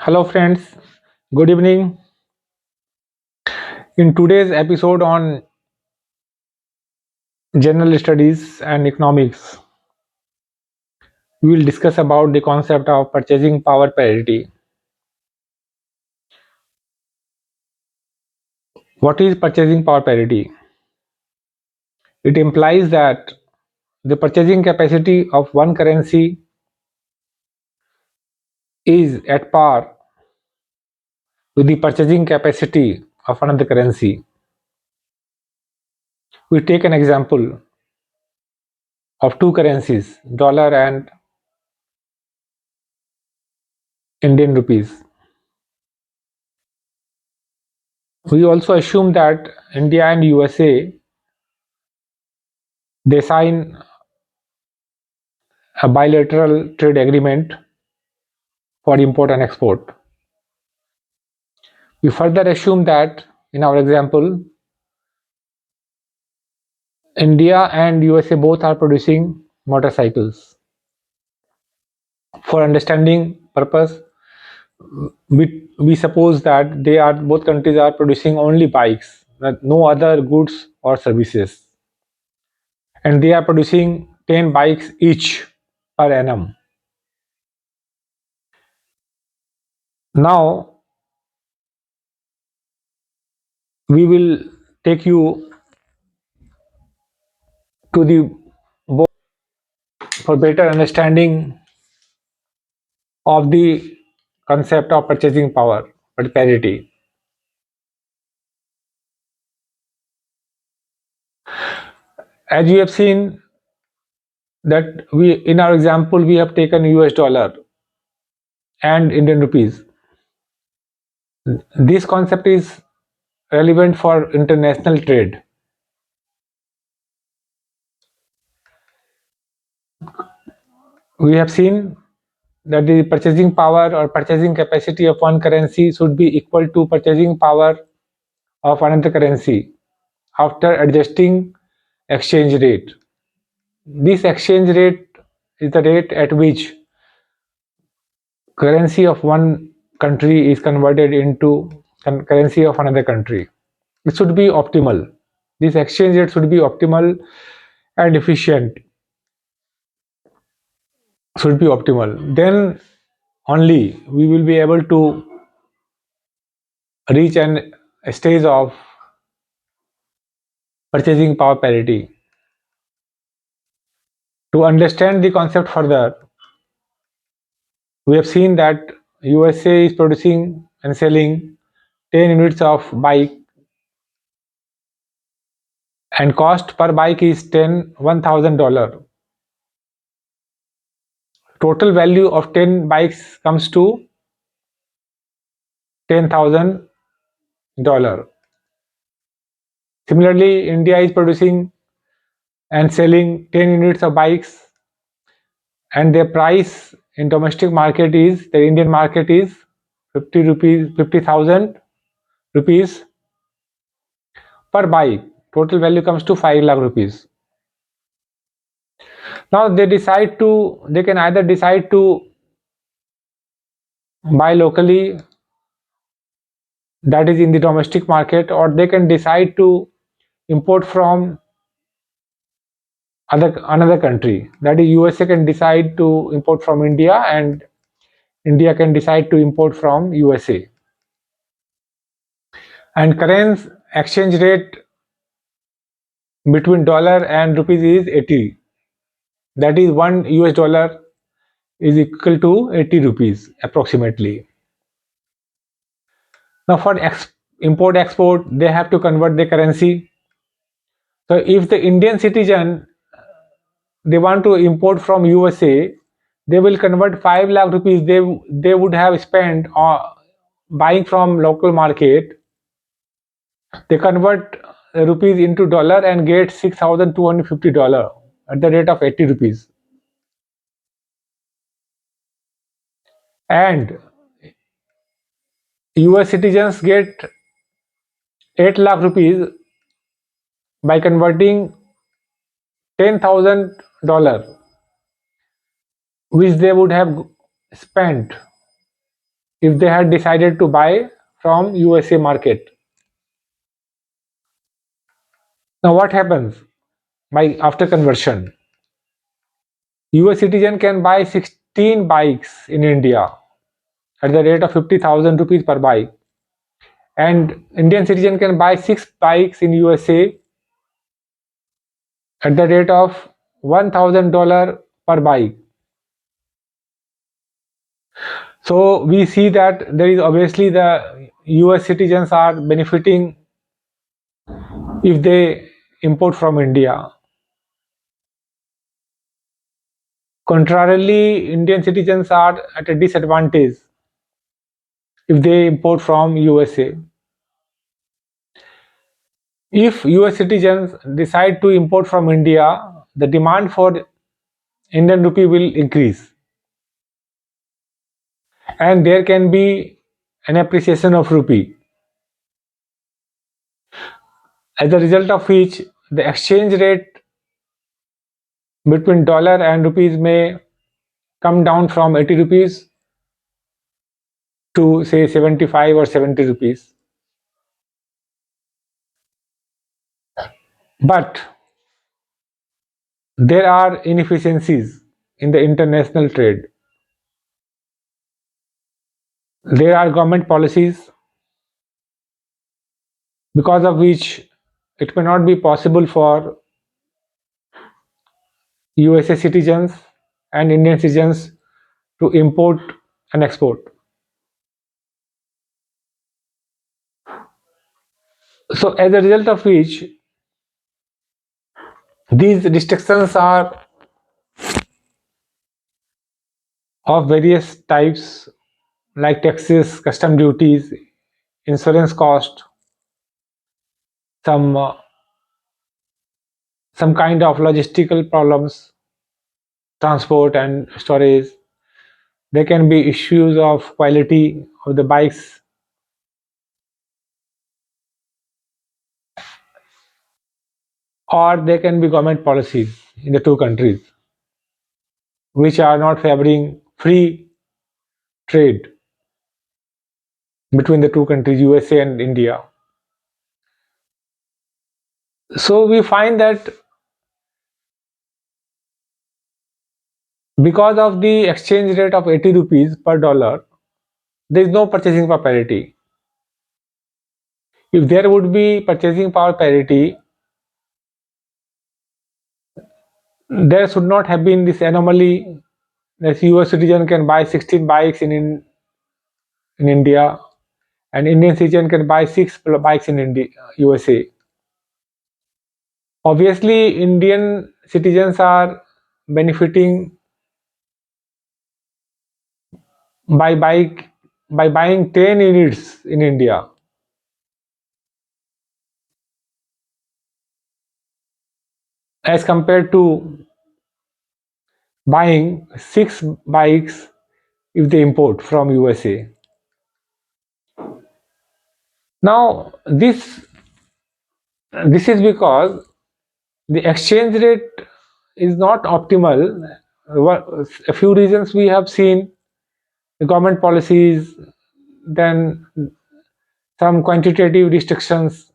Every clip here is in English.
Hello, friends. Good evening. In today's episode on general studies and economics, we will discuss about the concept of purchasing power parity. What is purchasing power parity? It implies that the purchasing capacity of one currency is at par with the purchasing capacity of another currency. We take an example of two currencies, dollar and Indian rupees. We also assume that India and USA they sign a bilateral trade agreement for import and export. We further assume that in our example, India and USA both are producing motorcycles. For understanding purpose, we suppose that they are both countries are producing only bikes, no other goods or services, and they are producing 10 bikes each per annum. Now we will take you to the both for better understanding of the concept of purchasing power but parity. As you have seen that we in our example we have taken US dollar and Indian rupees. This concept is relevant for international trade. We have seen that the purchasing power or purchasing capacity of one currency should be equal to purchasing power of another currency after adjusting exchange rate. This exchange rate is the rate at which currency of one country is converted into currency of another country. It should be optimal. This exchange rate should be optimal and efficient. Should be optimal. Then only we will be able to reach a stage of purchasing power parity. To understand the concept further, we have seen that USA is producing and selling 10 units of bike and cost per bike is $1,000. Total value of 10 bikes comes to $10,000. Similarly, India is producing and selling 10 units of bikes and their price in domestic market is the Indian market is 50,000 rupees per bike. Total value comes to 5 lakh rupees. Now they can either decide to buy locally, that is in the domestic market, or they can decide to import from another country. That is USA can decide to import from India and India can decide to import from USA. And current exchange rate between dollar and rupees is 80. That is 1 US dollar is equal to 80 rupees approximately. Now for import export they have to convert the currency. So if the Indian citizen they want to import from USA, they will convert 5 lakh rupees they would have spent buying from local market. They convert rupees into dollar and get $6,250 at the rate of 80 rupees. And US citizens get 8 lakh rupees by converting $10,000 which they would have spent if they had decided to buy from USA market. Now what happens by after conversion? US citizen can buy 16 bikes in India at the rate of 50,000 rupees per bike, and Indian citizen can buy 6 bikes in USA at the rate of $1,000 per bike. So we see that there is obviously the US citizens are benefiting if they import from India. Contrarily, Indian citizens are at a disadvantage if they import from USA. If US citizens decide to import from India, the demand for Indian rupee will increase, and there can be an appreciation of rupee, as a result of which the exchange rate between dollar and rupees may come down from 80 rupees to say 75 or 70 rupees. But there are inefficiencies in the international trade. There are government policies because of which it may not be possible for USA citizens and Indian citizens to import and export. So as a result of which these restrictions are of various types, like taxes, custom duties, insurance cost, some uh, some kind of logistical problems, transport and storage. There can be issues of quality of the bikes, or there can be government policies in the two countries which are not favoring free trade between the two countries, USA and India. So we find that because of the exchange rate of 80 rupees per dollar, there is no purchasing power parity. If there would be purchasing power parity, there should not have been this anomaly that US citizen can buy 16 bikes in India, and Indian citizen can buy 6 bikes in India, USA. Obviously, Indian citizens are benefiting by bike by buying 10 units in India as compared to buying 6 bikes if they import from USA. Now this is because the exchange rate is not optimal. A few reasons we have seen: the government policies, then some quantitative restrictions,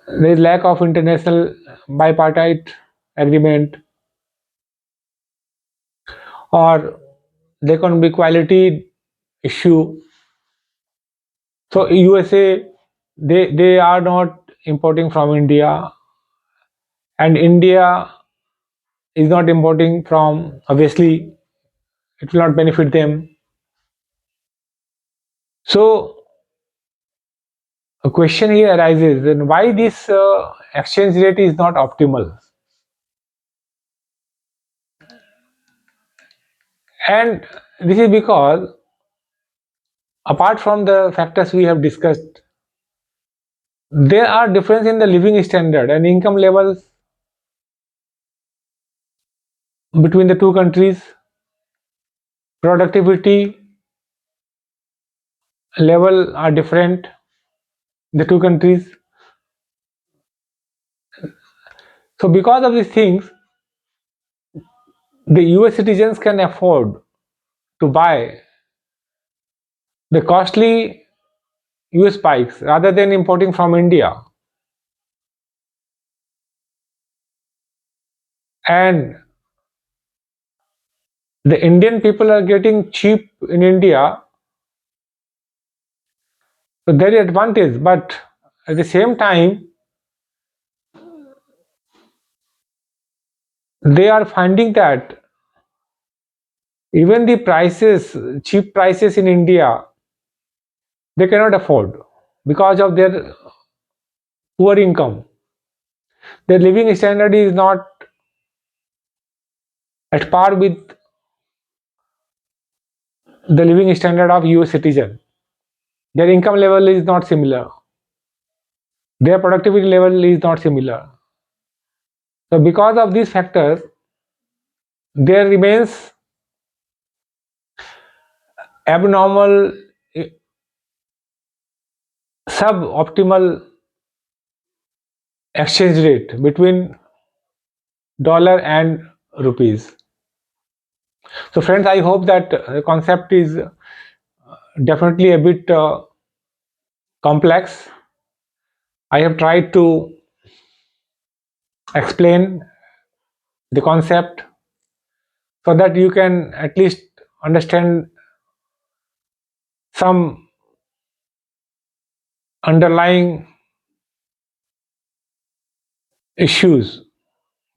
there is lack of international bipartite agreement, or there can be quality issue. So USA, they are not importing from India, and India is not importing from, obviously it will not benefit them. So a question here arises, then why this exchange rate is not optimal? And this is because, apart from the factors we have discussed, there are difference in the living standard and income levels between the two countries. Productivity level are different in the two countries. So because of these things, the US citizens can afford to buy the costly US bikes rather than importing from India. And the Indian people are getting cheap in India, so there is advantage. But at the same time, they are finding that even the prices, cheap prices in India, they cannot afford because of their poor income. Their living standard is not at par with the living standard of US citizen. Their income level is not similar. Their productivity level is not similar. So because of these factors, there remains abnormal, suboptimal exchange rate between dollar and rupees. So friends, I hope that the concept is definitely a bit complex. I have tried to explain the concept so that you can at least understand some underlying issues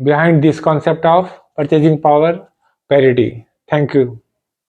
behind this concept of purchasing power parity. Thank you.